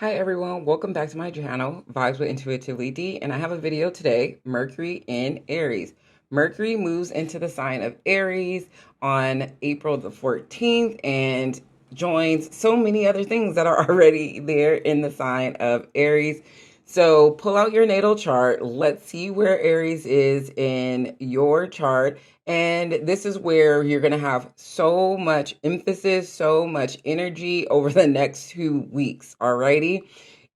Hi everyone, welcome back to my channel, Vibes with Intuitively D, and I have a video today, Mercury in Aries. Mercury moves into the sign of Aries on April the 14th and joins so many other things that are already there in the sign of Aries. So pull out your natal chart. Let's see where Aries is in your chart. And this is where you're going to have so much emphasis, so much energy over the next 2 weeks. Alrighty.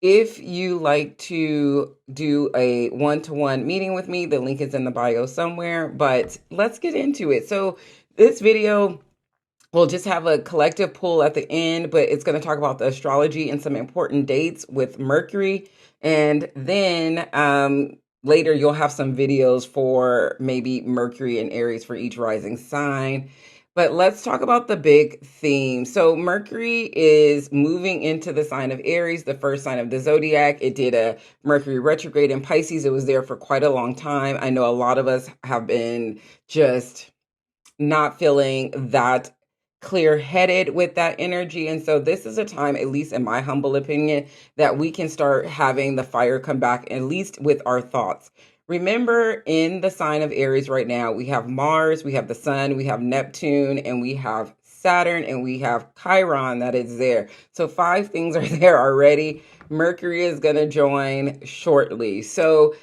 If you like to do a one-to-one meeting with me, the link is in the bio somewhere, but let's get into it. So this video we'll just have a collective pull at the end, but it's going to talk about the astrology and some important dates with Mercury. And then later you'll have some videos for maybe Mercury and Aries for each rising sign. But let's talk about the big theme. So Mercury is moving into the sign of Aries, the first sign of the Zodiac. It did a Mercury retrograde in Pisces. It was there for quite a long time. I know a lot of us have been just not feeling that clear-headed with that energy. And so this is a time, at least in my humble opinion, that we can start having the fire come back, at least with our thoughts. Remember, in the sign of Aries right now, we have Mars, we have the Sun, we have Neptune, and we have Saturn, and we have Chiron that is there. So 5 things are there already. Mercury is going to join shortly. So,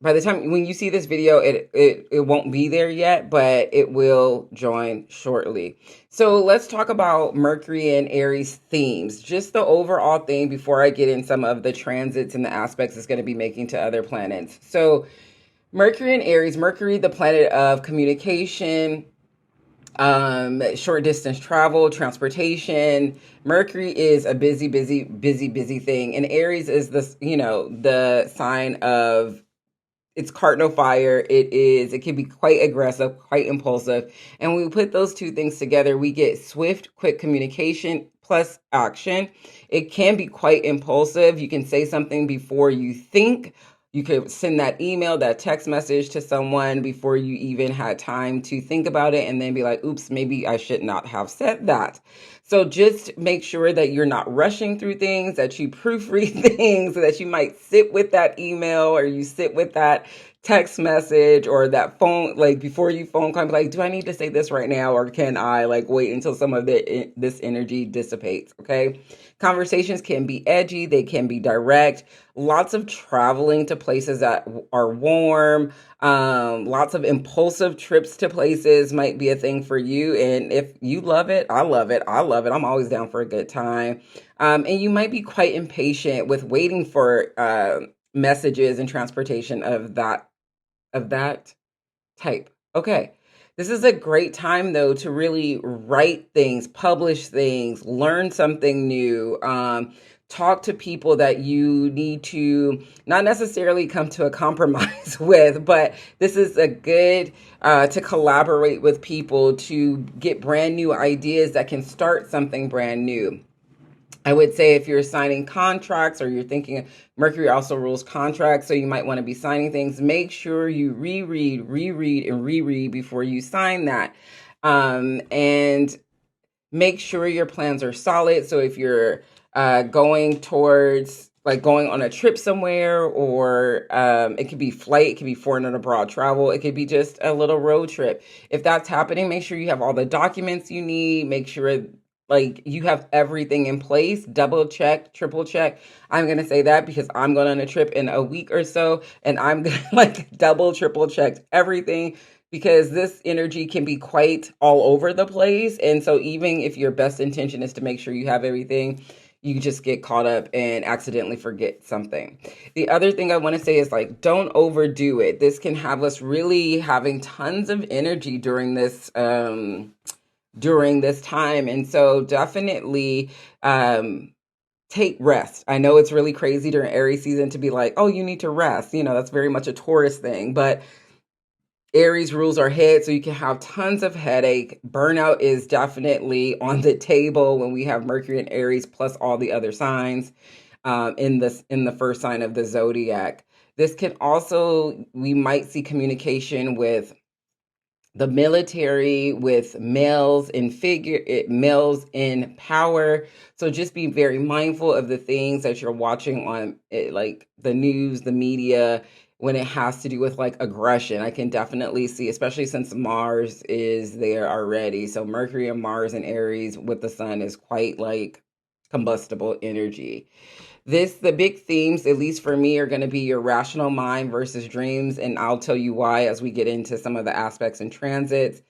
by the time when you see this video, it won't be there yet, but it will join shortly. So let's talk about Mercury and Aries themes, just the overall thing before I get in some of the transits and the aspects it's going to be making to other planets. So Mercury and Aries, Mercury, the planet of communication, short distance travel, transportation. Mercury is a busy thing. And Aries is this, the sign of it's cardinal fire. It can be quite aggressive, quite impulsive. And when we put those two things together, we get swift, quick communication plus action. It can be quite impulsive. You can say something before you think. You could send that email, that text message to someone before you even had time to think about it and then be like, oops, maybe I should not have said that. So just make sure that you're not rushing through things, that you proofread things, so that you might sit with that email or you sit with that text message or that phone, like before you phone call, be like, do I need to say this right now? Or can I like wait until some of this energy dissipates? Okay. Conversations can be edgy. They can be direct. Lots of traveling to places that are warm. Lots of impulsive trips to places might be a thing for you. And if you love it, I love it. I love it. I'm always down for a good time. And you might be quite impatient with waiting for messages and transportation of that type. Okay. This is a great time though to really write things, publish things, learn something new, talk to people that you need to not necessarily come to a compromise with, but this is a good to collaborate with people to get brand new ideas that can start something brand new. I would say if you're signing contracts or you're thinking Mercury also rules contracts, so you might want to be signing things, make sure you reread, and reread before you sign that. And make sure your plans are solid. So if you're going towards like going on a trip somewhere, or it could be flight, it could be foreign and abroad travel, it could be just a little road trip. If that's happening, make sure you have all the documents you need. Make sure like you have everything in place, double check, triple check. I'm going to say that because I'm going on a trip in a week or so, and I'm going to like double, triple check everything because this energy can be quite all over the place. And so even if your best intention is to make sure you have everything, you just get caught up and accidentally forget something. The other thing I want to say is like, don't overdo it. This can have us really having tons of energy during this time. And so definitely take rest. I know it's really crazy during Aries season to be like, oh, you need to rest. That's very much a Taurus thing, but Aries rules our head, so you can have tons of headache. Burnout is definitely on the table when we have Mercury and Aries plus all the other signs in the first sign of the zodiac. This can also, we might see communication with the military with males in power. So just be very mindful of the things that you're watching on like the news, the media, when it has to do with like aggression. I can definitely see, especially since Mars is there already. So Mercury and Mars and Aries with the sun is quite like combustible energy. The big themes, at least for me, are going to be your rational mind versus dreams. And I'll tell you why as we get into some of the aspects and transits.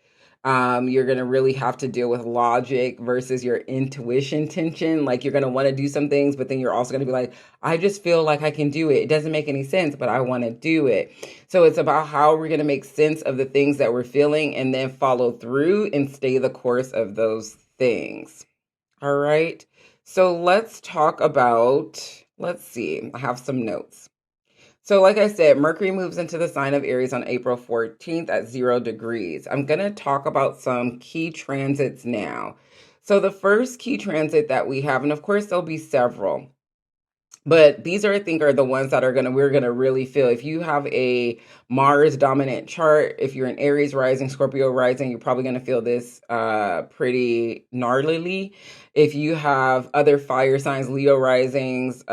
You're going to really have to deal with logic versus your intuition tension. Like you're going to want to do some things, but then you're also going to be like, I just feel like I can do it. It doesn't make any sense, but I want to do it. So it's about how we're going to make sense of the things that we're feeling and then follow through and stay the course of those things. All right. So let's talk about, let's see, I have some notes. So, like I said, Mercury moves into the sign of Aries on April 14th at 0 degrees. I'm going to talk about some key transits now. So, the first key transit that we have, and of course, there'll be several, but these are, I think, are the ones that we're gonna really feel. If you have a Mars dominant chart, if you're an Aries rising, Scorpio rising, you're probably gonna feel this pretty gnarly. If you have other fire signs, Leo risings,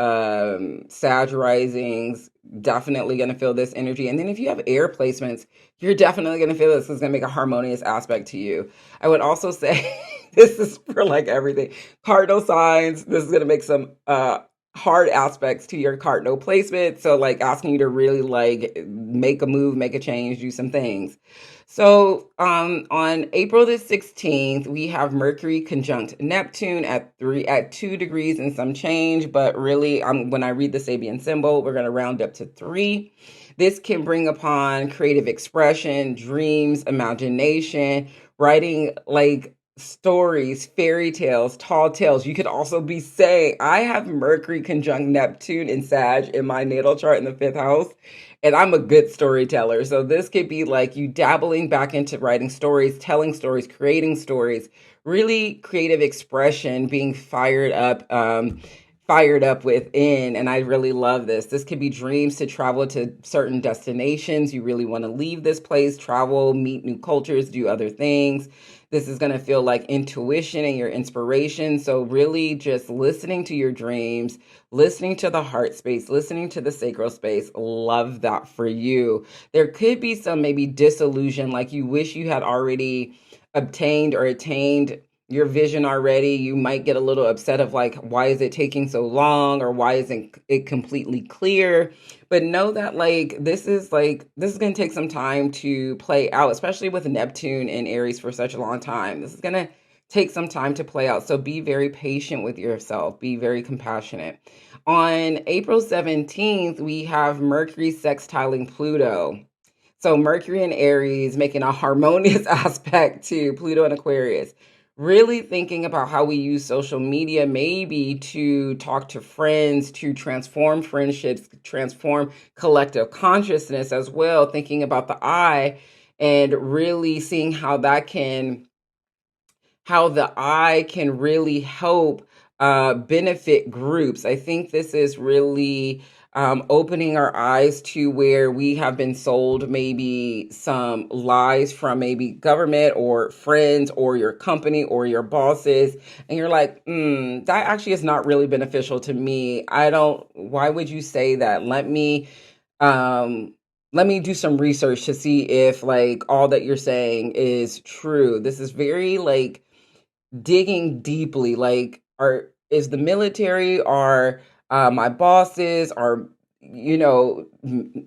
Sag risings, definitely gonna feel this energy. And then if you have air placements, you're definitely gonna feel this. It's gonna make a harmonious aspect to you. I would also say this is for like everything. Cardinal signs, this is gonna make some hard aspects to your cardinal placement. So like asking you to really like make a move, make a change, do some things. So on April the 16th, we have Mercury conjunct Neptune at 2 degrees and some change, but really when I read the Sabian symbol, we're gonna round up to 3. This can bring upon creative expression, dreams, imagination, writing like stories, fairy tales, tall tales. You could also be saying, I have Mercury conjunct Neptune in Sag in my natal chart in the 5th house, and I'm a good storyteller. So this could be like you dabbling back into writing stories, telling stories, creating stories, really creative expression, being fired up within. And I really love this. This could be dreams to travel to certain destinations. You really want to leave this place, travel, meet new cultures, do other things. This is going to feel like intuition and your inspiration. So really just listening to your dreams, listening to the heart space, listening to the sacral space. Love that for you. There could be some maybe disillusion, like you wish you had already obtained or attained your vision already. You might get a little upset of like, why is it taking so long, or why isn't it completely clear? But know that like this is going to take some time to play out, especially with Neptune and Aries for such a long time. This is going to take some time to play out. So be very patient with yourself. Be very compassionate. On April 17th, we have Mercury sextiling Pluto. So Mercury and Aries making a harmonious aspect to Pluto and Aquarius. Really thinking about how we use social media maybe to talk to friends, to transform friendships, transform collective consciousness as well. Thinking about the I and really seeing how the I can really help benefit groups. I think this is really opening our eyes to where we have been sold maybe some lies from maybe government or friends or your company or your bosses. And you're like, that actually is not really beneficial to me. Why would you say that? Let me do some research to see if like all that you're saying is true. This is very like digging deeply, like is the military, are my bosses, are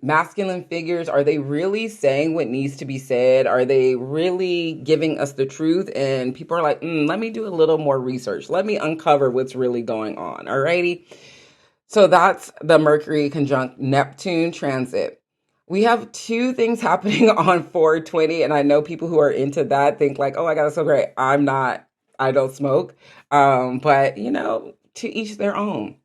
masculine figures, are they really saying what needs to be said? Are they really giving us the truth? And people are like, let me do a little more research, let me uncover what's really going on. Alrighty, so that's the Mercury conjunct Neptune transit. We have two things happening on 420, and I know people who are into that think like, oh my God, that's so great. I'm not, I don't smoke. But to each their own.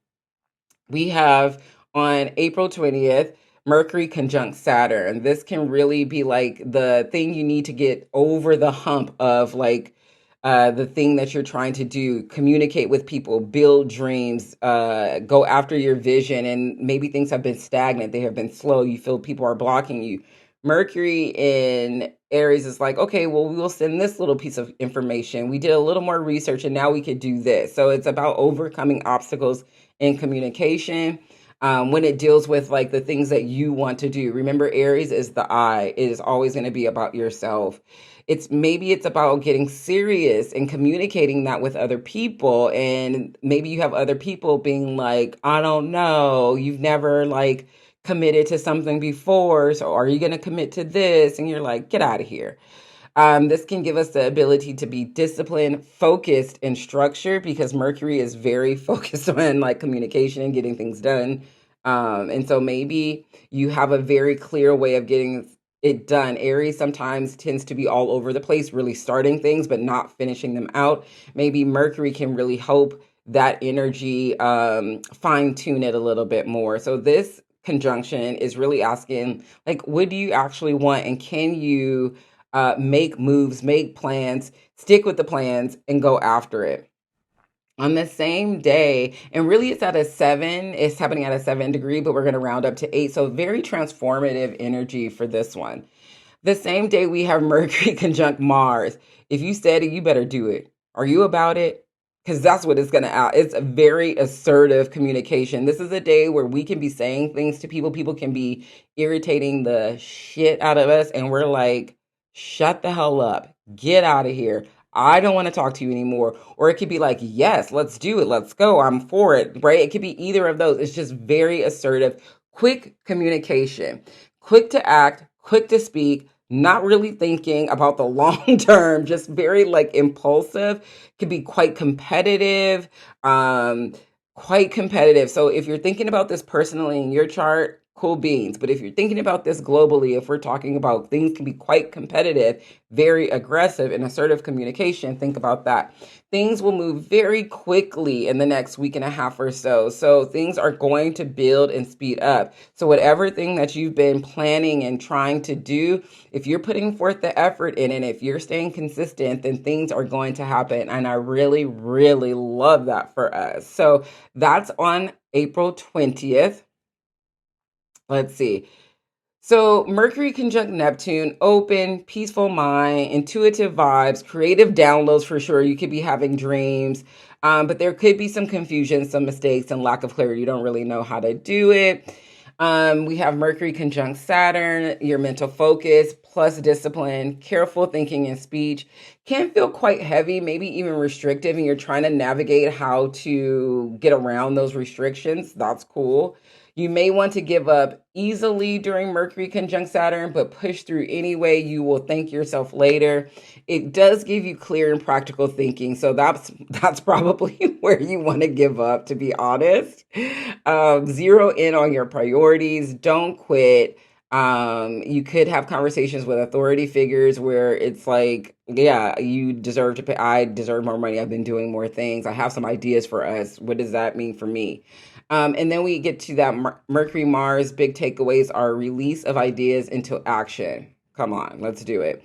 We have on April 20th, Mercury conjunct Saturn. This can really be like the thing you need to get over the hump of like the thing that you're trying to do, communicate with people, build dreams, go after your vision. And maybe things have been stagnant, they have been slow. You feel people are blocking you. Mercury in Aries is like, okay, well, we'll send this little piece of information. We did a little more research and now we could do this. So it's about overcoming obstacles in communication. When it deals with like the things that you want to do. Remember, Aries is the I. It is always going to be about yourself. It's about getting serious and communicating that with other people. And maybe you have other people being like, I don't know, you've never like committed to something before. So are you going to commit to this? And you're like, get out of here. This can give us the ability to be disciplined, focused, and structured because Mercury is very focused on like communication and getting things done. And so maybe you have a very clear way of getting it done. Aries sometimes tends to be all over the place, really starting things, but not finishing them out. Maybe Mercury can really help that energy fine tune it a little bit more. So this conjunction is really asking, like, what do you actually want? And can you make moves, make plans, stick with the plans, and go after it? On the same day, and really it's happening at a 7 degree, but we're going to round up to 8. So very transformative energy for this one. The same day we have Mercury conjunct Mars. If you said it, you better do it. Are you about it? Because that's what it's going to out. It's a very assertive communication. This is a day where we can be saying things to people. People can be irritating the shit out of us. And we're like, shut the hell up. Get out of here. I don't want to talk to you anymore. Or it could be like, yes, let's do it. Let's go. I'm for it. Right? It could be either of those. It's just very assertive, quick communication, quick to act, quick to speak, not really thinking about the long term, just very like impulsive, could be quite competitive. So if you're thinking about this personally in your chart, cool beans. But if you're thinking about this globally, if we're talking about things can be quite competitive, very aggressive and assertive communication, think about that. Things will move very quickly in the next week and a half or so. So things are going to build and speed up. So whatever thing that you've been planning and trying to do, if you're putting forth the effort in it, if you're staying consistent, then things are going to happen. And I really, really love that for us. So that's on April 20th. Let's see. So Mercury conjunct Neptune, open, peaceful mind, intuitive vibes, creative downloads for sure. You could be having dreams, but there could be some confusion, some mistakes, and lack of clarity. You don't really know how to do it. We have Mercury conjunct Saturn, your mental focus, plus discipline, careful thinking and speech. Can feel quite heavy, maybe even restrictive, and you're trying to navigate how to get around those restrictions. That's cool. You may want to give up easily during Mercury conjunct Saturn, but push through anyway. You will thank yourself later. It does give you clear and practical thinking. So that's probably where you want to give up, to be honest. Zero in on your priorities. Don't quit. You could have conversations with authority figures where it's like, yeah, you deserve to pay. I deserve more money. I've been doing more things. I have some ideas for us. What does that mean for me? And then we get to that Mercury Mars. Big takeaways are release of ideas into action. Come on, let's do it.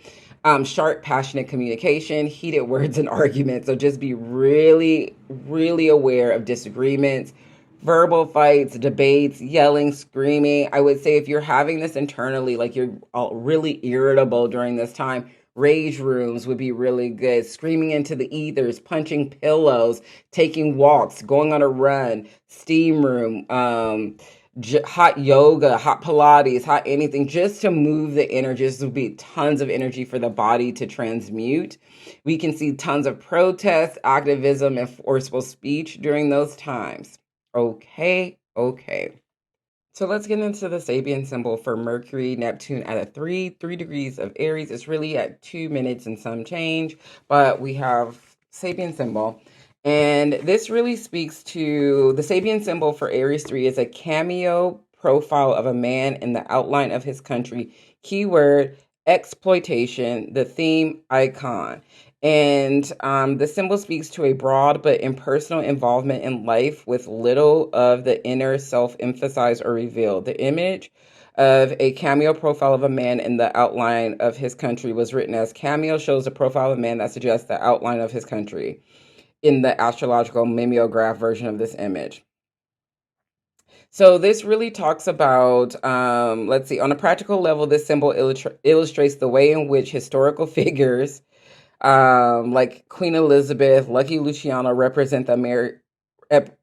Sharp, passionate communication, heated words and arguments. So just be really, really aware of disagreements, verbal fights, debates, yelling, screaming. I would say if you're having this internally, like you're really irritable during this time, rage rooms would be really good. Screaming into the ethers, punching pillows, taking walks, going on a run, steam room, hot yoga, hot Pilates, hot anything, just to move the energy. This would be tons of energy for the body to transmute. We can see tons of protests, activism, and forceful speech during those times. Okay. So let's get into the Sabian symbol for Mercury, Neptune at a 3 degrees of Aries. It's really at 2 minutes and some change, but we have Sabian symbol. And this really speaks to the Sabian symbol for Aries 3 is a cameo profile of a man in the outline of his country. Keyword, exploitation, the theme, icon. And the symbol speaks to a broad but impersonal involvement in life with little of the inner self emphasized or revealed. The image of a cameo profile of a man in the outline of his country was written as cameo shows a profile of a man that suggests the outline of his country in the astrological mimeograph version of this image. So this really talks about, let's see, on a practical level, this symbol illustrates the way in which historical figures like Queen Elizabeth, Lucky Luciano represent the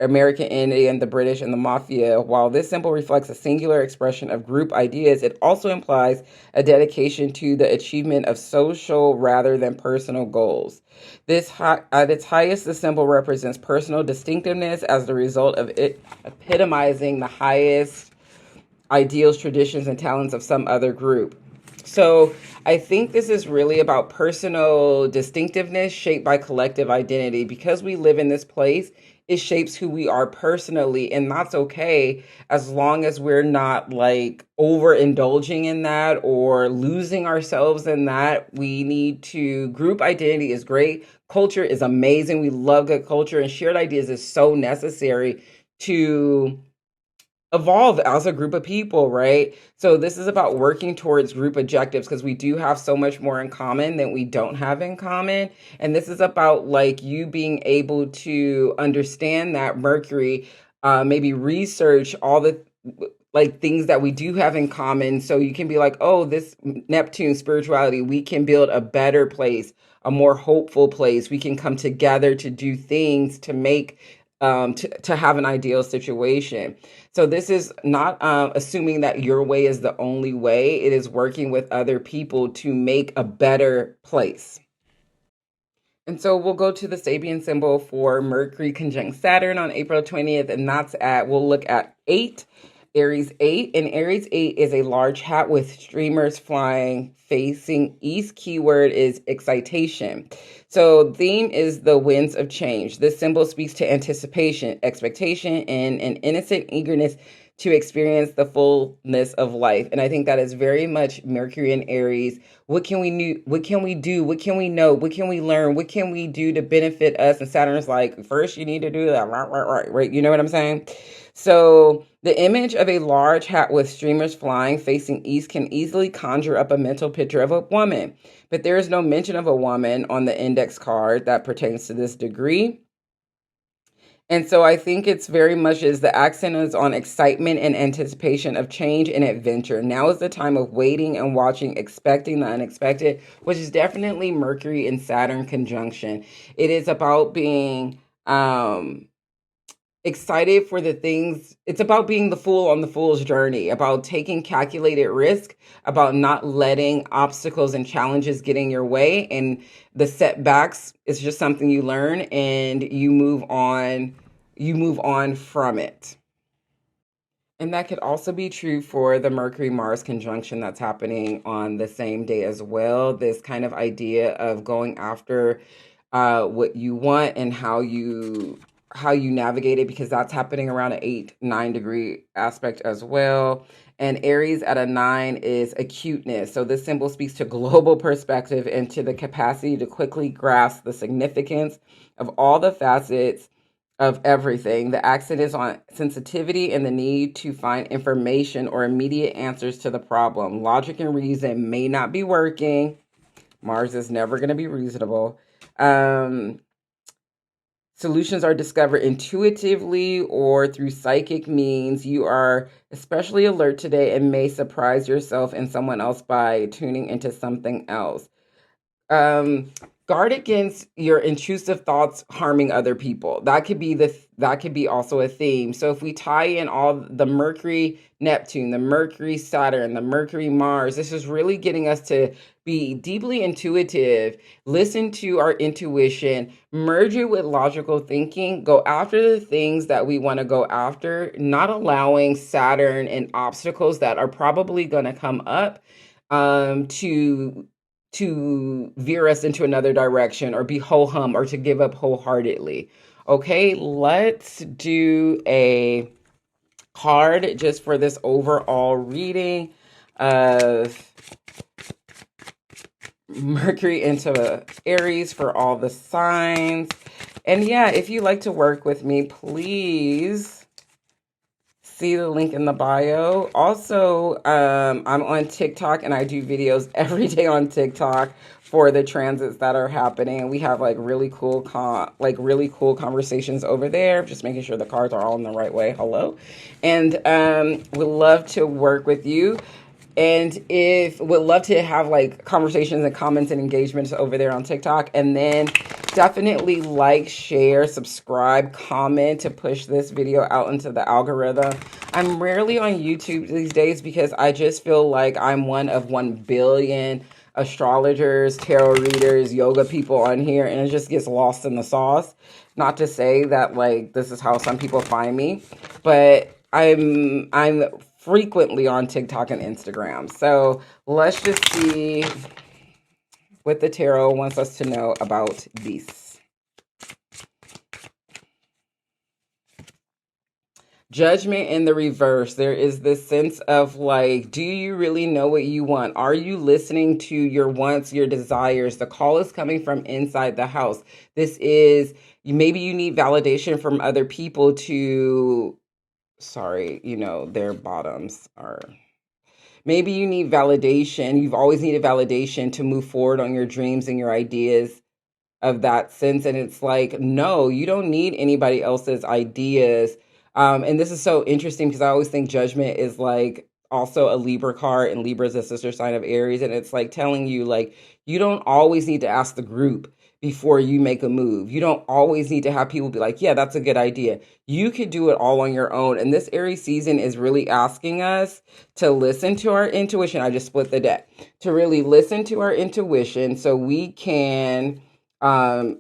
American Indian, the British, and the Mafia. While this symbol reflects a singular expression of group ideas, it also implies a dedication to the achievement of social rather than personal goals. At its highest, the symbol represents personal distinctiveness as the result of it epitomizing the highest ideals, traditions, and talents of some other group. So I think this is really about personal distinctiveness shaped by collective identity. Because we live in this place, it shapes who we are personally, and that's okay as long as we're not like overindulging in that or losing ourselves in that. We need to, group identity is great. Culture is amazing. We love good culture, and shared ideas is so necessary to evolve as a group of people, right? So this is about working towards group objectives because we do have so much more in common than we don't have in common. And this is about like you being able to understand that Mercury, maybe research all the like things that we do have in common. So you can be like, oh, this Neptune spirituality, we can build a better place, a more hopeful place. We can come together to do things to make to have an ideal situation. So this is not assuming that your way is the only way. It is working with other people to make a better place. And so we'll go to the Sabian symbol for Mercury conjunct Saturn on April 20th, and we'll look at 8, Aries 8. And Aries 8 is a large hat with streamers flying facing east. Keyword is excitation. So theme is the winds of change. This symbol speaks to anticipation, expectation, and an innocent eagerness to experience the fullness of life. And I think that is very much Mercury and Aries. What can we do? What can we do? What can we know? What can we learn? What can we do to benefit us? And Saturn's like, first you need to do that, right? You know what I'm saying? So the image of a large hat with streamers flying facing east can easily conjure up a mental picture of a woman. But there is no mention of a woman on the index card that pertains to this degree. And so I think it's very much as the accent is on excitement and anticipation of change and adventure. Now is the time of waiting and watching, expecting the unexpected, which is definitely Mercury and Saturn conjunction. It is about being excited for the things. It's about being the fool on the fool's journey, about taking calculated risk, about not letting obstacles and challenges get in your way. And the setbacks is just something you learn and you move on. You move on from it. And that could also be true for the Mercury Mars conjunction that's happening on the same day as well. This kind of idea of going after what you want and how you navigate it, because that's happening around an 8-9 degree aspect as well. And Aries at a 9 is acuteness. So this symbol speaks to global perspective and to the capacity to quickly grasp the significance of all the facets of everything. The accent is on sensitivity and the need to find information or immediate answers to the problem. Logic and reason may not be working. Mars is never going to be reasonable. Solutions are discovered intuitively or through psychic means. You are especially alert today and may surprise yourself and someone else by tuning into something else. um Guard against your intrusive thoughts harming other people. That could be also a theme. So if we tie in all the Mercury Neptune, the Mercury Saturn, the Mercury Mars, this is really getting us to be deeply intuitive, listen to our intuition, merge it with logical thinking, go after the things that we want to go after, not allowing Saturn and obstacles that are probably going to come up to veer us into another direction or be ho hum or to give up wholeheartedly. Okay, let's do a card just for this overall reading of Mercury into Aries for all the signs. And yeah, if you like to work with me, please See the link in the bio. Also, I'm on TikTok and I do videos every day on TikTok for the transits that are happening. We have like really cool conversations over there, just making sure the cards are all in the right way. Hello. And would love to work with you. And if would love to have like conversations and comments and engagements over there on TikTok. And then definitely like, share, subscribe, comment to push this video out into the algorithm. I'm rarely on YouTube these days because I just feel like I'm one of 1 billion astrologers, tarot readers, yoga people on here, and it just gets lost in the sauce. Not to say that like this is how some people find me, but I'm frequently on TikTok and Instagram. So let's just see what the tarot wants us to know about this. Judgment in the reverse. There is this sense of like, do you really know what you want? Are you listening to your wants, your desires? The call is coming from inside the house. This is, maybe you need validation from other people to, sorry, you know, their bottoms are, maybe you need validation. You've always needed validation to move forward on your dreams and your ideas of that sense. And it's like, no, you don't need anybody else's ideas. And this is so interesting because I always think judgment is like also a Libra card, and Libra is a sister sign of Aries. And it's like telling you, like, you don't always need to ask the group before you make a move. You don't always need to have people be like, yeah, that's a good idea. You could do it all on your own. And this Aries season is really asking us to listen to our intuition. I just split the deck. To really listen to our intuition so we can hold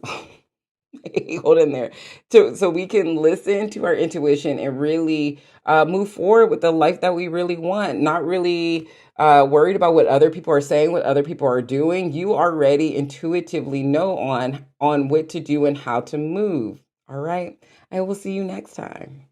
in there, so we can listen to our intuition and really move forward with the life that we really want, not really worried about what other people are saying, what other people are doing. You already intuitively know on what to do and how to move. All right, I will see you next time.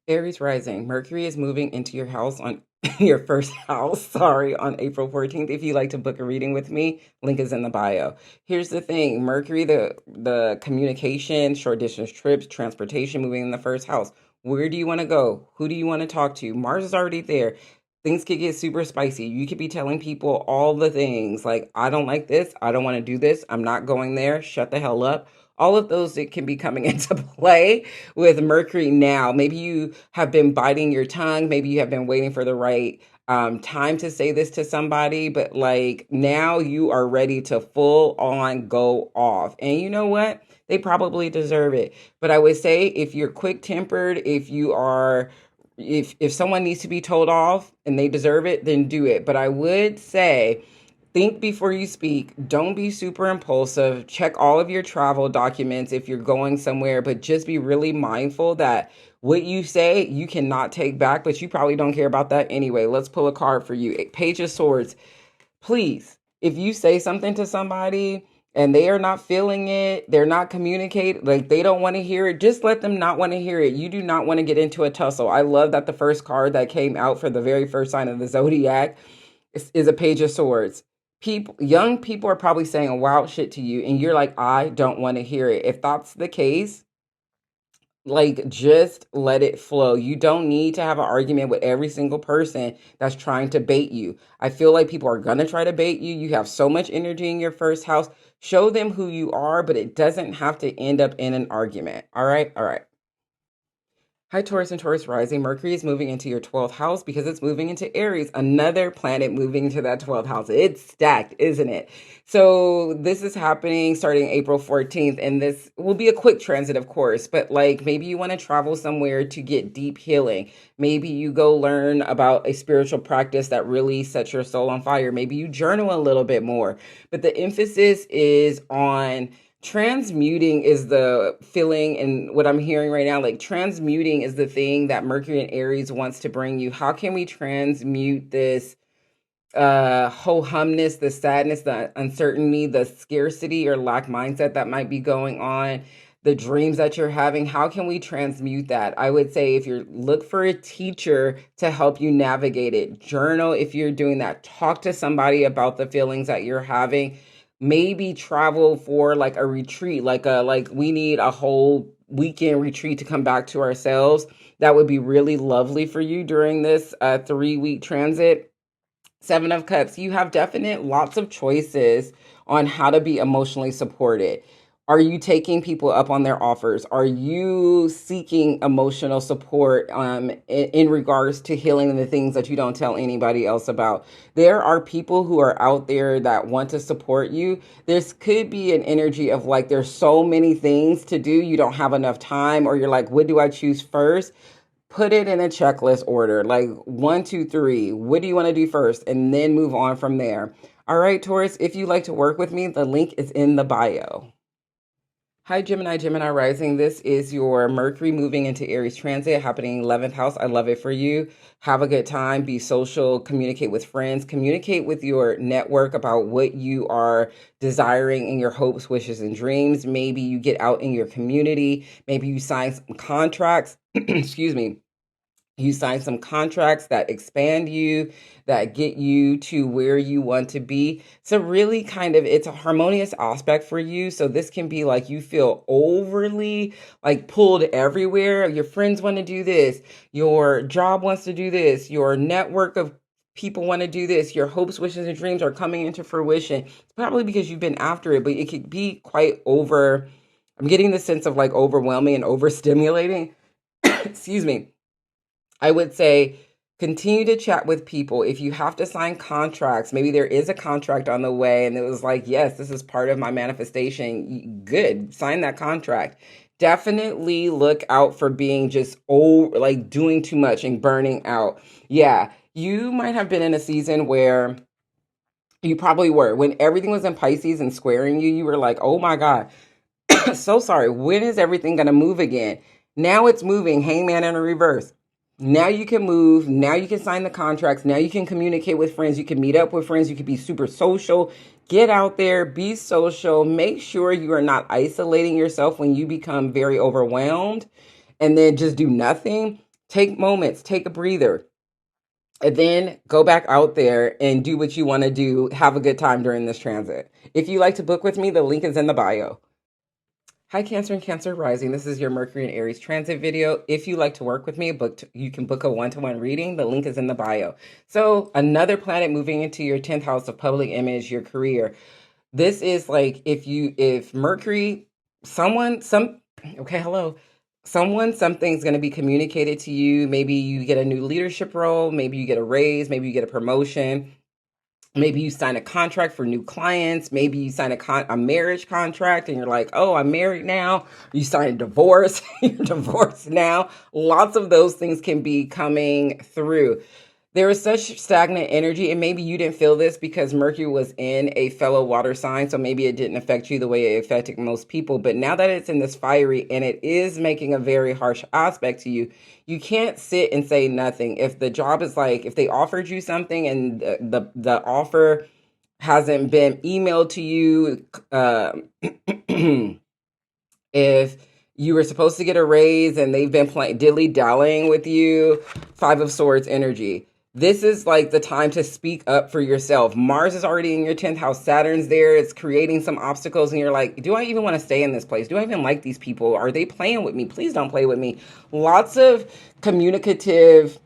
Aries rising, Mercury is moving into your house on your first house, sorry, on April 14th. If you'd like to book a reading with me, link is in the bio. Here's the thing, Mercury, the communication, short distance trips, transportation, moving in the first house. Where do you want to go? Who do you want to talk to? Mars is already there. Things could get super spicy. You could be telling people all the things like, I don't like this. I don't want to do this. I'm not going there. Shut the hell up. All of those that can be coming into play with Mercury now. Maybe you have been biting your tongue. Maybe you have been waiting for the right time to say this to somebody. But like now you are ready to full on go off. And you know what? They probably deserve it. But I would say if you're quick tempered, if you are, if someone needs to be told off and they deserve it, then do it. But I would say, think before you speak. Don't be super impulsive. Check all of your travel documents if you're going somewhere, but just be really mindful that what you say, you cannot take back, but you probably don't care about that anyway. Let's pull a card for you. Page of Swords. Please, if you say something to somebody and they are not feeling it, they're not communicating, like they don't want to hear it, just let them not want to hear it. You do not want to get into a tussle. I love that the first card that came out for the very first sign of the Zodiac is a Page of Swords. Young people are probably saying wild shit to you and you're like, I don't want to hear it. If that's the case, like just let it flow. You don't need to have an argument with every single person that's trying to bait you. I feel like people are going to try to bait you. You have so much energy in your first house. Show them who you are, but it doesn't have to end up in an argument. All right. All right. Hi, Taurus and Taurus rising. Mercury is moving into your 12th house because it's moving into Aries, another planet moving into that 12th house. It's stacked, isn't it? So this is happening starting April 14th, and this will be a quick transit, of course, but like maybe you want to travel somewhere to get deep healing. Maybe you go learn about a spiritual practice that really sets your soul on fire. Maybe you journal a little bit more, but the emphasis is on transmuting is the feeling, and what I'm hearing right now, like transmuting is the thing that Mercury and Aries wants to bring you. How can we transmute this ho-humness, the sadness, the uncertainty, the scarcity or lack mindset that might be going on, the dreams that you're having? How can we transmute that? I would say if you look for a teacher to help you navigate it, journal if you're doing that, talk to somebody about the feelings that you're having. Maybe travel for like a retreat, like we need a whole weekend retreat to come back to ourselves. That would be really lovely for you during this 3-week transit. Seven of Cups, you have definite lots of choices on how to be emotionally supported. Are you taking people up on their offers? Are you seeking emotional support in regards to healing the things that you don't tell anybody else about? There are people who are out there that want to support you. This could be an energy of like, there's so many things to do, you don't have enough time, or you're like, what do I choose first? Put it in a checklist order, like 1, 2, 3. What do you want to do first? And then move on from there. All right, Taurus, if you'd like to work with me, the link is in the bio. Hi, Gemini rising. This is your Mercury moving into Aries transit happening in 11th house. I love it for you. Have a good time. Be social. Communicate with friends. Communicate with your network about what you are desiring in your hopes, wishes, and dreams. Maybe you get out in your community. Maybe you sign some contracts. Excuse me. You sign some contracts that expand you, that get you to where you want to be. So really it's a harmonious aspect for you. So this can be like you feel overly like pulled everywhere. Your friends want to do this. Your job wants to do this. Your network of people want to do this. Your hopes, wishes, and dreams are coming into fruition. It's probably because you've been after it, but it could be quite over. I'm getting the sense of like overwhelming and overstimulating. Excuse me. I would say continue to chat with people. If you have to sign contracts, maybe there is a contract on the way and it was like, yes, this is part of my manifestation. Good. Sign that contract. Definitely look out for being just like doing too much and burning out. Yeah, you might have been in a season where you probably were when everything was in Pisces and squaring you. You were like, oh my God, so sorry. When is everything going to move again? Now it's moving. Hangman in a reverse. Now you can move. Now you can sign the contracts. Now you can communicate with friends. You can meet up with friends. You can be super social. Get out there. Be social. Make sure you are not isolating yourself when you become very overwhelmed and then just do nothing. Take moments. Take a breather. And then go back out there and do what you want to do. Have a good time during this transit. If you like to book with me, the link is in the bio. Hi, Cancer and Cancer rising. This is your Mercury and Aries transit video. If you like to work with me, you can book a one-to-one reading. The link is in the bio. So another planet moving into your 10th house of public image, your career. This is like if Mercury, something's going to be communicated to you. Maybe you get a new leadership role. Maybe you get a raise. Maybe you get a promotion. Maybe you sign a contract for new clients. Maybe you sign a marriage contract and you're like, oh, I'm married now. You sign a divorce. You're divorced now. Lots of those things can be coming through. There is such stagnant energy, and maybe you didn't feel this because Mercury was in a fellow water sign, so maybe it didn't affect you the way it affected most people. But now that it's in this fiery and it is making a very harsh aspect to you, you can't sit and say nothing. If the job is like, if they offered you something and the offer hasn't been emailed to you, if you were supposed to get a raise and they've been dilly-dallying with you, 5 of Swords energy. This is like the time to speak up for yourself. Mars is already in your 10th house. Saturn's there. It's creating some obstacles. And you're like, do I even want to stay in this place? Do I even like these people? Are they playing with me? Please don't play with me. Lots of communicative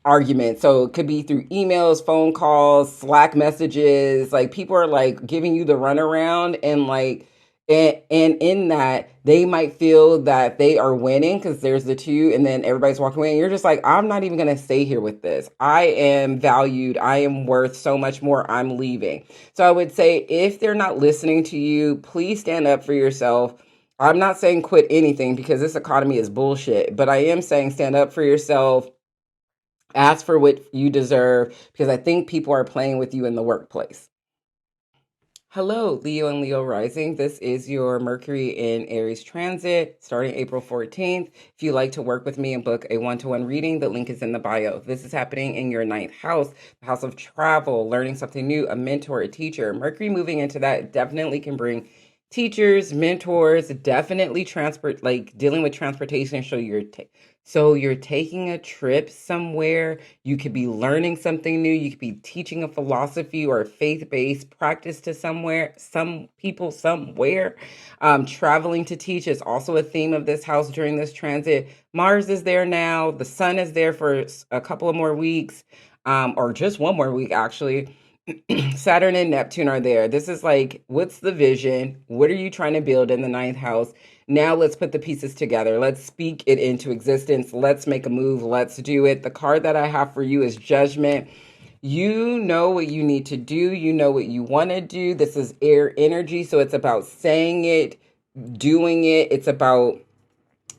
arguments. So it could be through emails, phone calls, Slack messages. Like people are like giving you the runaround and like, and in that, they might feel that they are winning because there's the 2, and then everybody's walking away. And you're just like, I'm not even going to stay here with this. I am valued. I am worth so much more. I'm leaving. So I would say if they're not listening to you, please stand up for yourself. I'm not saying quit anything because this economy is bullshit, but I am saying stand up for yourself. Ask for what you deserve because I think people are playing with you in the workplace. Hello, Leo and Leo rising. This is your Mercury in Aries transit starting April 14th. If you like to work with me and book a one-to-one reading, the link is in the bio. This is happening in your 9th house, the house of travel, learning something new, a mentor, a teacher. Mercury moving into that definitely can bring teachers, mentors, definitely transport, like dealing with transportation. So you're taking a trip somewhere. You could be learning something new. You could be teaching a philosophy or a faith-based practice to somewhere, some people somewhere. Traveling to teach is also a theme of this house during this transit. Mars is there now. The sun is there for a couple of more weeks, or just one more week, actually. Saturn and Neptune are there. This is like, what's the vision? What are you trying to build in the ninth house? Now let's put the pieces together. Let's speak it into existence. Let's make a move. Let's do it. The card that I have for you is Judgment. You know what you need to do. You know what you want to do. This is air energy. So it's about saying it, doing it. It's about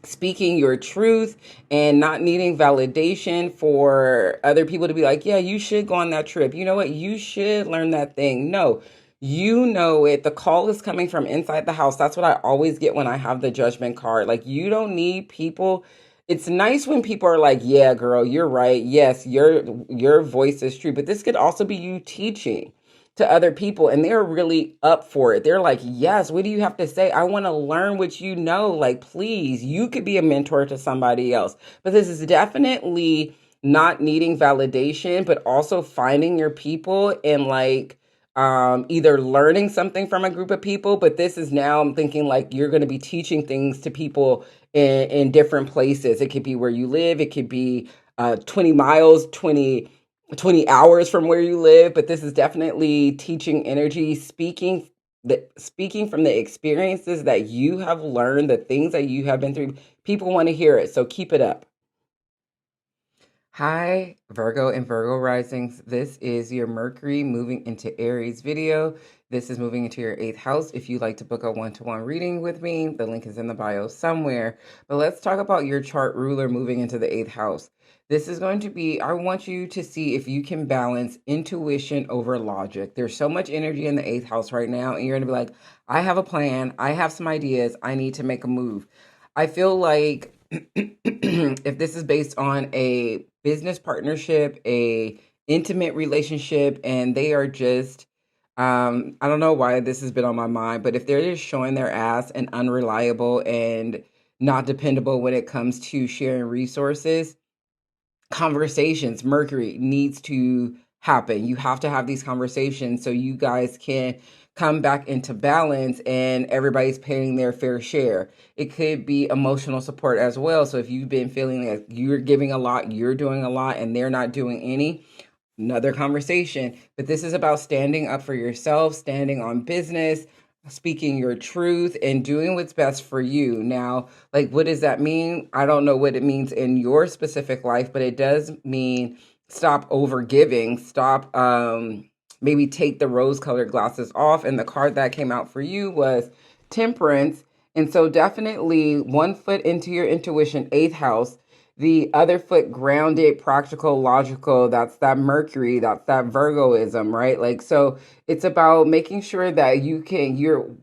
speaking your truth and not needing validation for other people to be like, yeah, you should go on that trip. You know what? You should learn that thing. No, you know it. The call is coming from inside the house. That's what I always get when I have the Judgment card. Like, you don't need people. It's nice when people are like, yeah, girl, you're right. Yes, your voice is true. But this could also be you teaching to other people, and they're really up for it. They're like, yes, what do you have to say? I want to learn what you know. Like, please, you could be a mentor to somebody else. But this is definitely not needing validation, but also finding your people and like either learning something from a group of people. But this is now, I'm thinking like you're going to be teaching things to people in different places. It could be where you live, it could be 20 miles, 20 hours from where you live, but this is definitely teaching energy, speaking from the experiences that you have learned, the things that you have been through. People want to hear it, so keep it up. Hi, Virgo and Virgo risings. This is your Mercury moving into Aries video. This is moving into your eighth house. If you'd like to book a one-to-one reading with me, the link is in the bio somewhere. But let's talk about your chart ruler moving into the eighth house. This is going to be, I want you to see if you can balance intuition over logic. There's so much energy in the eighth house right now, and you're going to be like, I have a plan. I have some ideas. I need to make a move. I feel like if this is based on a business partnership, a intimate relationship, and they are just I don't know why this has been on my mind, but if they're just showing their ass and unreliable and not dependable when it comes to sharing resources, conversations, Mercury needs to happen. You have to have these conversations so you guys can come back into balance and everybody's paying their fair share. It could be emotional support as well. So if you've been feeling like you're giving a lot, you're doing a lot, and they're not doing any, another conversation. But this is about standing up for yourself, standing on business, speaking your truth, and doing what's best for you. Now, like, what does that mean? I don't know what it means in your specific life, but it does mean stop over giving, stop, maybe take the rose colored glasses off. And the card that came out for you was Temperance. And so, definitely one foot into your intuition, eighth house, the other foot grounded, practical, logical. That's that Mercury, that's that Virgoism, right? Like, so it's about making sure that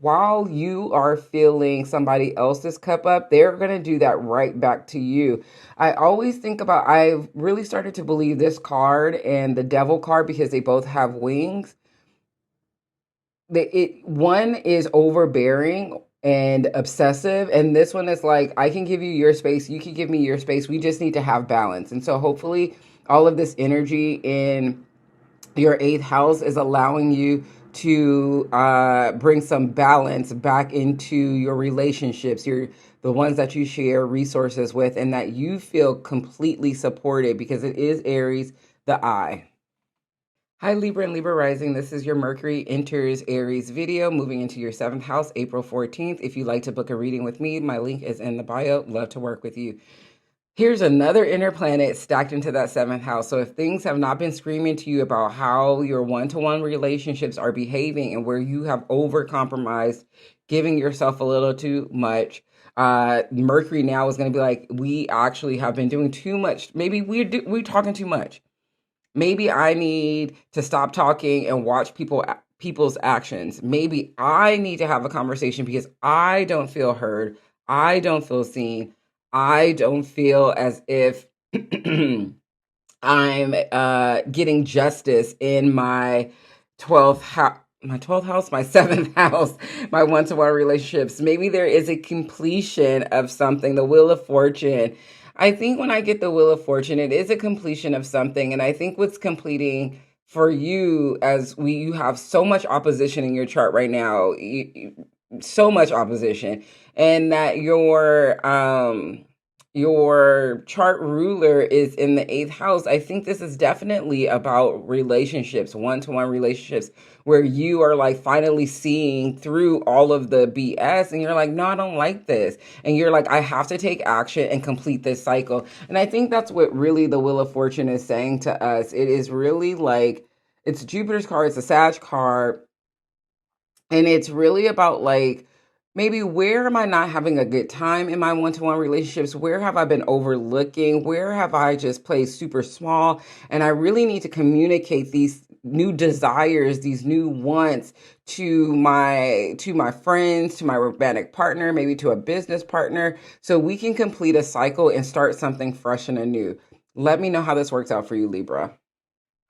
while you are filling somebody else's cup up, they're going to do that right back to you. I always think about, I've really started to believe this card and the Devil card, because they both have wings. One is overbearing and obsessive, and this one is like, I can give you your space, you can give me your space, we just need to have balance. And so hopefully all of this energy in your eighth house is allowing you to bring some balance back into your relationships, the ones that you share resources with, and that you feel completely supported, because it is Aries, the I. Hi, Libra and Libra rising. This is your Mercury enters Aries video, moving into your seventh house, April 14th. If you'd like to book a reading with me, my link is in the bio. Love to work with you. Here's another inner planet stacked into that seventh house. So if things have not been screaming to you about how your one-to-one relationships are behaving and where you have over-compromised, giving yourself a little too much, Mercury now is going to be like, we actually have been doing too much. Maybe we're talking too much. Maybe I need to stop talking and watch people's actions. Maybe I need to have a conversation because I don't feel heard. I don't feel seen. I don't feel as if I'm getting justice in my 12th house. my 12th house, my seventh house, my one-to-one relationships. Maybe there is a completion of something, the Wheel of Fortune. I think when I get the Wheel of Fortune, it is a completion of something. And I think what's completing for you, you have so much opposition in your chart right now, so much opposition, and that your chart ruler is in the eighth house. I think this is definitely about relationships, one-to-one relationships, where you are like finally seeing through all of the BS and you're like, no, I don't like this. And you're like, I have to take action and complete this cycle. And I think that's what really the Wheel of Fortune is saying to us. It is really like, it's Jupiter's card, it's a Sag card, and it's really about like, maybe where am I not having a good time in my one-to-one relationships? Where have I been overlooking? Where have I just played super small? And I really need to communicate these new desires, these new wants to my friends, to my romantic partner, maybe to a business partner, so we can complete a cycle and start something fresh and anew. Let me know how this works out for you, Libra.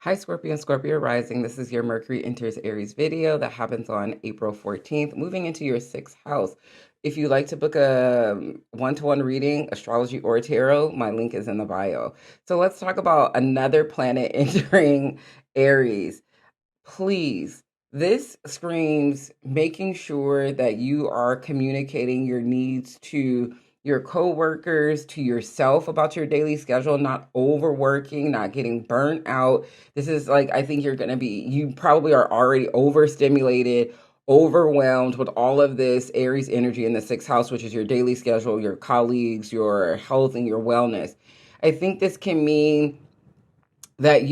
Hi, Scorpio and Scorpio rising. This is your Mercury enters Aries video that happens on April 14th, moving into your sixth house. If you'd like to book a one-to-one reading, astrology or tarot, my link is in the bio. So let's talk about another planet entering Aries. Please, this screams making sure that you are communicating your needs to your coworkers, to yourself about your daily schedule, not overworking, not getting burnt out. This is like, I think you probably are already overstimulated, overwhelmed with all of this Aries energy in the sixth house, which is your daily schedule, your colleagues, your health, and your wellness. I think this can mean that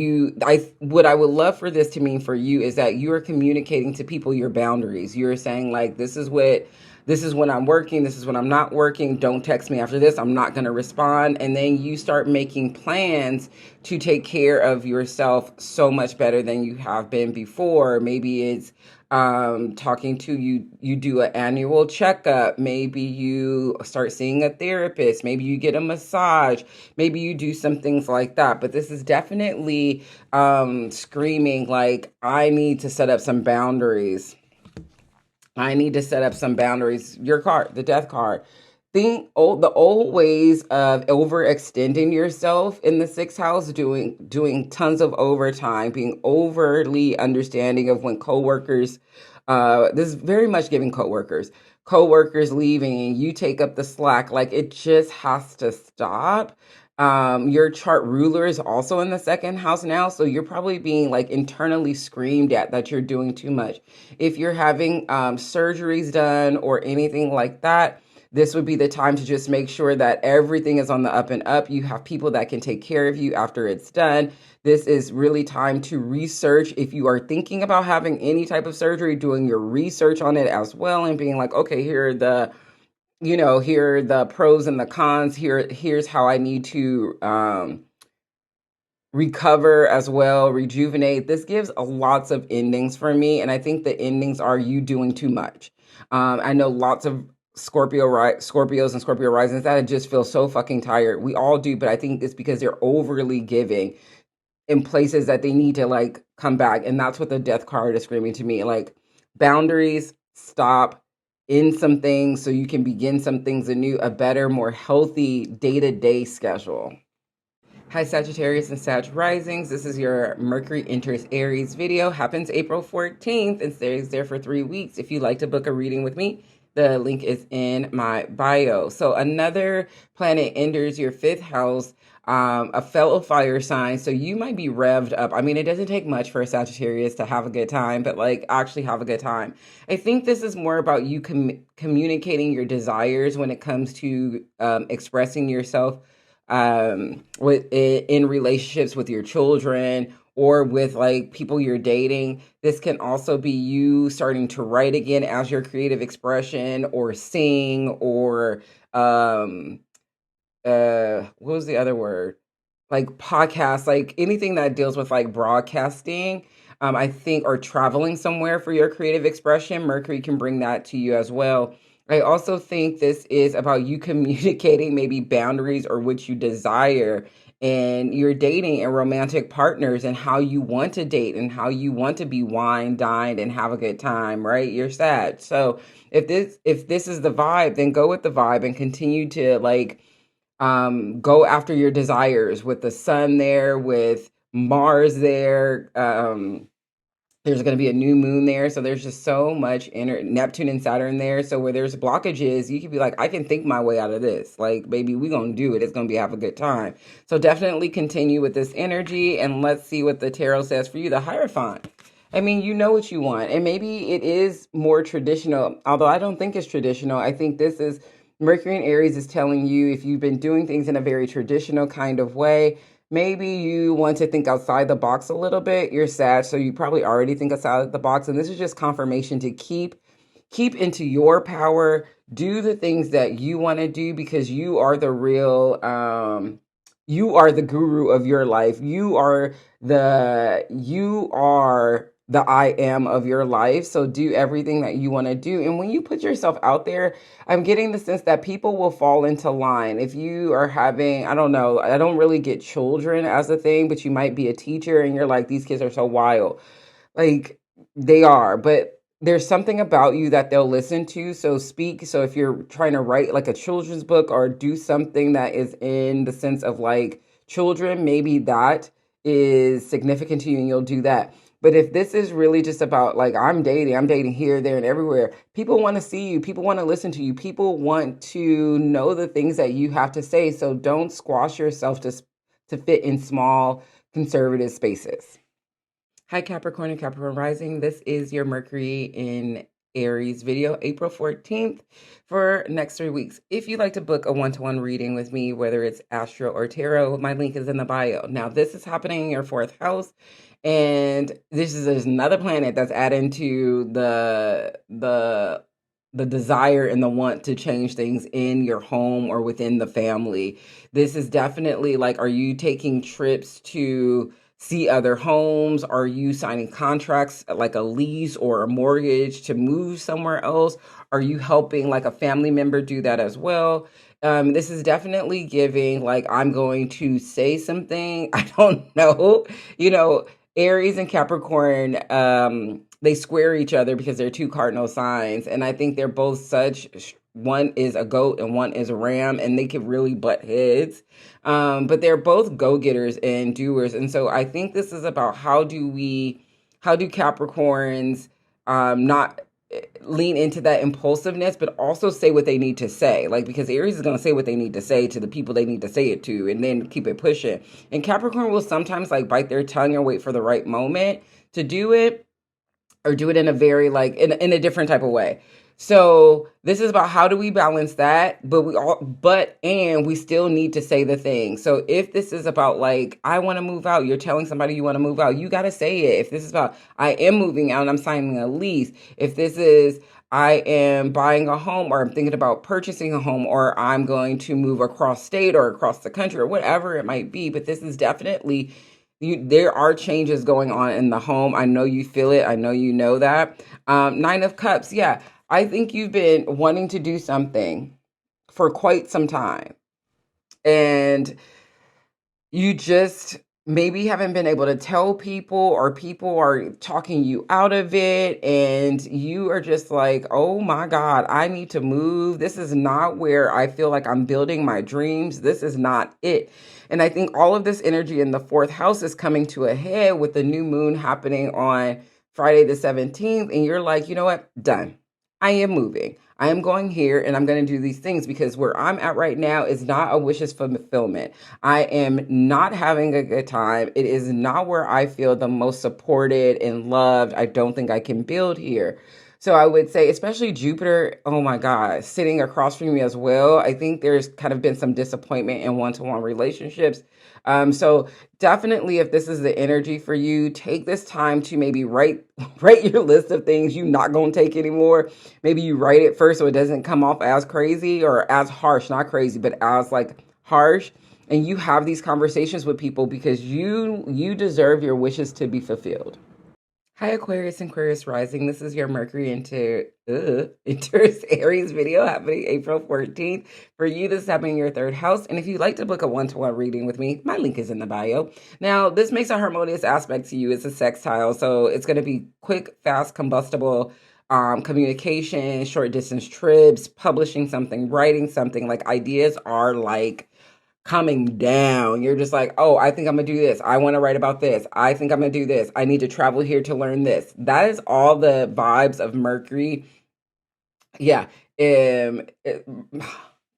what I would love for this to mean for you is that you are communicating to people your boundaries. You're saying like, this is when I'm working, this is when I'm not working. Don't text me after this. I'm not going to respond. And then you start making plans to take care of yourself so much better than you have been before. Maybe it's talking to you do an annual checkup. Maybe you start seeing a therapist. Maybe you get a massage. Maybe you do some things like that. But this is definitely screaming like, I need to set up some boundaries. I need to set up some boundaries. Your card, the death card. The old ways of overextending yourself in the sixth house, doing tons of overtime, being overly understanding of when coworkers, this is very much giving coworkers leaving and you take up the slack. Like it just has to stop. Your chart ruler is also in the second house now, so you're probably being like internally screamed at that you're doing too much. If you're having surgeries done or anything like that, this would be the time to just make sure that everything is on the up and up. You have people that can take care of you after it's done. This is really time to research. If you are thinking about having any type of surgery, doing your research on it as well and being like, okay, here are the pros and the cons. Here's how I need to recover as well, rejuvenate. This gives lots of endings for me, and I think the endings are you doing too much. I know lots of Scorpios and Scorpio risings that just feel so fucking tired. We all do, but I think it's because they're overly giving in places that they need to like come back, and that's what the death card is screaming to me. Like boundaries, stop, end some things so you can begin some things anew, a better, more healthy day-to-day schedule. Hi, Sagittarius and Sag risings. This is your Mercury enters Aries video. Happens April 14th and stays there for 3 weeks. If you'd like to book a reading with me, the link is in my bio. So another planet enters your fifth house, a fellow fire sign. So you might be revved up. I mean, it doesn't take much for a Sagittarius to have a good time, but like actually have a good time. I think this is more about you communicating your desires when it comes to expressing yourself in relationships with your children or with like people you're dating. This can also be you starting to write again as your creative expression, or sing, or what was the other word? Like podcast, like anything that deals with like broadcasting. I think, or traveling somewhere for your creative expression. Mercury can bring that to you as well. I also think this is about you communicating maybe boundaries or what you desire and your dating and romantic partners and how you want to date and how you want to be wine dined and have a good time, right? You're sad. So if this is the vibe, then go with the vibe and continue to like go after your desires with the sun there, with Mars there. There's going to be a new moon there. So there's just so much Neptune and Saturn there. So where there's blockages, you could be like, I can think my way out of this. Like, baby, we're going to do it. It's going to be have a good time. So definitely continue with this energy and let's see what the tarot says for you. The Hierophant. I mean, you know what you want. And maybe it is more traditional, although I don't think it's traditional. I think this is Mercury in Aries is telling you if you've been doing things in a very traditional kind of way, maybe you want to think outside the box a little bit. You're sad, so you probably already think outside the box. And this is just confirmation to keep into your power, do the things that you want to do because you are the real you are the guru of your life. You are the I am of your life. So do everything that you want to do. And when you put yourself out there, I'm getting the sense that people will fall into line. If you are having, I don't know, I don't really get children as a thing, but you might be a teacher and you're like, these kids are so wild. Like they are, but there's something about you that they'll listen to. So speak. So if you're trying to write like a children's book or do something that is in the sense of like children, maybe that is significant to you and you'll do that. But if this is really just about like I'm dating here, there, and everywhere, people want to see you, people want to listen to you, people want to know the things that you have to say. So don't squash yourself to fit in small conservative spaces. Hi, Capricorn and Capricorn Rising. This is your Mercury in Aries video, April 14th for next 3 weeks. If you'd like to book a one-to-one reading with me, whether it's Astro or Tarot, my link is in the bio. Now, this is happening in your fourth house, and there's another planet that's adding to the desire and the want to change things in your home or within the family. This is definitely like, are you taking trips to see other homes? Are you signing contracts like a lease or a mortgage to move somewhere else? Are you helping like a family member do that as well? This is definitely giving like I'm going to say something. I don't know. You know, Aries and Capricorn, they square each other because they're two cardinal signs. And I think they're both such, one is a goat and one is a ram, and they could really butt heads. But they're both go-getters and doers. And so I think this is about how do Capricorns not lean into that impulsiveness, but also say what they need to say. Like, because Aries is going to say what they need to say to the people they need to say it to, and then keep it pushing. And Capricorn will sometimes like bite their tongue and wait for the right moment to do it, or do it in a very like in a different type of way. So this is about how do we balance that, and we still need to say the thing. So if this is about like, I want to move out, you're telling somebody you want to move out, you got to say it. If this is about, I am moving out and I'm signing a lease. If this is, I am buying a home or I'm thinking about purchasing a home or I'm going to move across state or across the country or whatever it might be. But this is definitely, there are changes going on in the home. I know you feel it. I know you know that. Nine of Cups. Yeah. I think you've been wanting to do something for quite some time, and you just maybe haven't been able to tell people, or people are talking you out of it, and you are just like, oh my God, I need to move. This is not where I feel like I'm building my dreams. This is not it. And I think all of this energy in the fourth house is coming to a head with the new moon happening on Friday the 17th. And you're like, you know what? Done. I am moving. I am going here and I'm going to do these things because where I'm at right now is not a wishes fulfillment. I am not having a good time. It is not where I feel the most supported and loved. I don't think I can build here. So I would say, especially Jupiter, oh my God, sitting across from me as well. I think there's kind of been some disappointment in one-to-one relationships. So definitely, if this is the energy for you, take this time to maybe write your list of things you're not going to take anymore. Maybe you write it first so it doesn't come off as crazy or as harsh, not crazy, but as like harsh. And you have these conversations with people because you deserve your wishes to be fulfilled. Hi, Aquarius and Aquarius Rising. This is your Mercury enters Aries video happening April 14th. For you, this is happening in your third house. And if you'd like to book a one-to-one reading with me, my link is in the bio. Now, this makes a harmonious aspect to you. It's a sextile, so it's going to be quick, fast, combustible communication, short distance trips, publishing something, writing something. Like ideas are like coming down. You're just like, oh, I think I'm gonna do this. I want to write about this. I think I'm gonna do this. I need to travel here to learn this. That is all the vibes of Mercury. Yeah. Come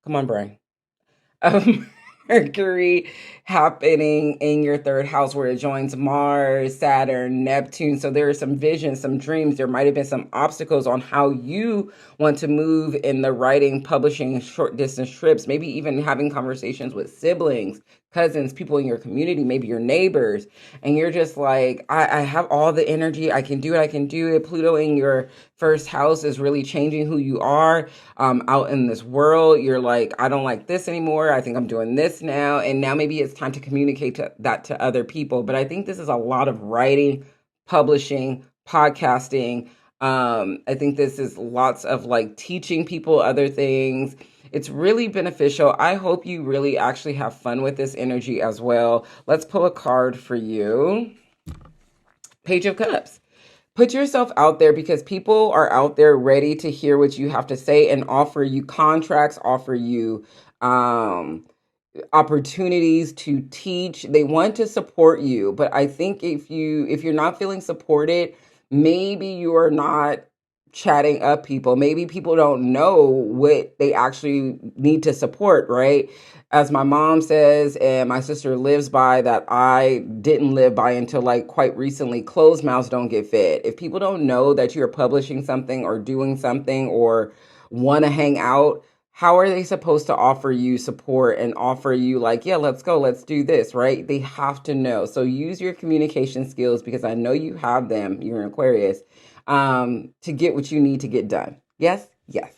on, brain. um, Mercury happening in your third house where it joins Mars, Saturn, Neptune. So there are some visions, some dreams. There might have been some obstacles on how you want to move in the writing, publishing, short distance trips, maybe even having conversations with siblings, cousins, people in your community, maybe your neighbors. And you're just like, I have all the energy. I can do it. I can do it. Pluto in your first house is really changing who you are out in this world. You're like, I don't like this anymore. I think I'm doing this now. And now maybe it's time to communicate that to other people. But I think this is a lot of writing, publishing, podcasting. I think this is lots of like teaching people other things. It's really beneficial. I hope you really actually have fun with this energy as well. Let's pull a card for you. Page of Cups. Put yourself out there because people are out there ready to hear what you have to say and offer you contracts, offer you opportunities to teach. They want to support you, but I think if you're not feeling supported, maybe you are not chatting up people. Maybe people don't know what they actually need to support, right? As my mom says, and my sister lives by, that I didn't live by until like quite recently, closed mouths don't get fed. If people don't know that you're publishing something or doing something or want to hang out, how are they supposed to offer you support and offer you like, yeah, let's go, let's do this, right? They have to know. So use your communication skills because I know you have them. You're an Aquarius, to get what you need to get done. Yes? Yes.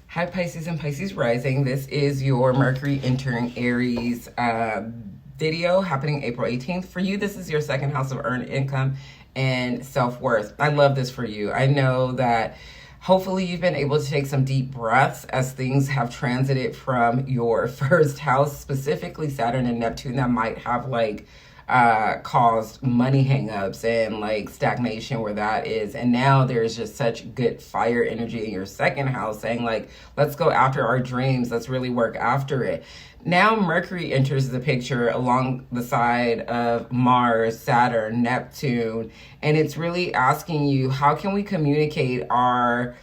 Hi, Pisces and Pisces Rising. This is your Mercury entering Aries video happening April 18th. For you, this is your second house of earned income and self-worth. I love this for you. I know that hopefully you've been able to take some deep breaths as things have transited from your first house, specifically Saturn and Neptune, that might have like caused money hangups and like stagnation where that is. And now there's just such good fire energy in your second house saying like, let's go after our dreams. Let's really work after it. Now Mercury enters the picture along the side of Mars, Saturn, Neptune, and it's really asking you, how can we communicate our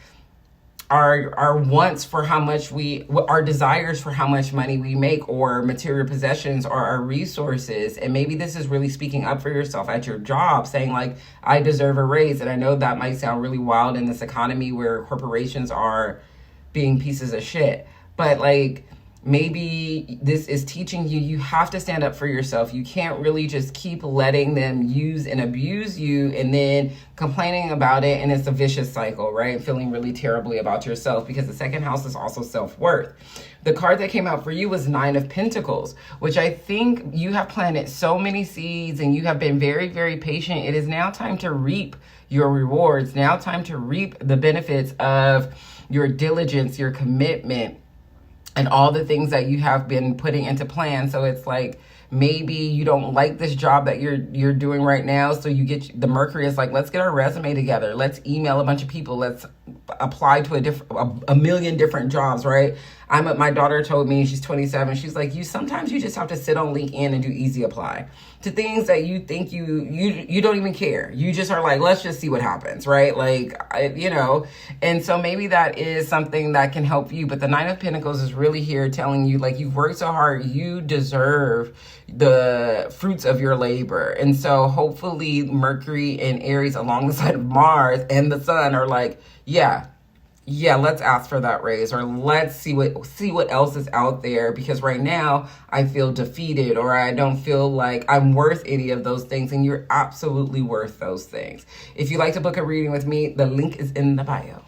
wants for how much our desires for how much money we make, or material possessions, or our resources. And maybe this is really speaking up for yourself at your job, saying like, I deserve a raise. And I know that might sound really wild in this economy where corporations are being pieces of shit, but like, maybe this is teaching you, you have to stand up for yourself. You can't really just keep letting them use and abuse you and then complaining about it. And it's a vicious cycle, right? Feeling really terribly about yourself, because the second house is also self-worth. The card that came out for you was Nine of Pentacles, which I think you have planted so many seeds and you have been very, very patient. It is now time to reap your rewards. Now time to reap the benefits of your diligence, your commitment, and all the things that you have been putting into plan. So it's like, maybe you don't like this job that you're doing right now. So you get, the Mercury is like, let's get our resume together. Let's email a bunch of people. Let's apply to a million different jobs, right? My daughter told me, she's 27. She's like, sometimes you just have to sit on LinkedIn and do easy apply to things that you think you don't even care. You just are like, let's just see what happens, right? Like, and so maybe that is something that can help you. But the Nine of Pentacles is really here telling you, like, you've worked so hard, you deserve the fruits of your labor. And so hopefully Mercury and Aries along the side of Mars and the Sun are like, yeah, let's ask for that raise, or let's see what else is out there, because right now I feel defeated, or I don't feel like I'm worth any of those things, and you're absolutely worth those things. If you'd like to book a reading with me, the link is in the bio.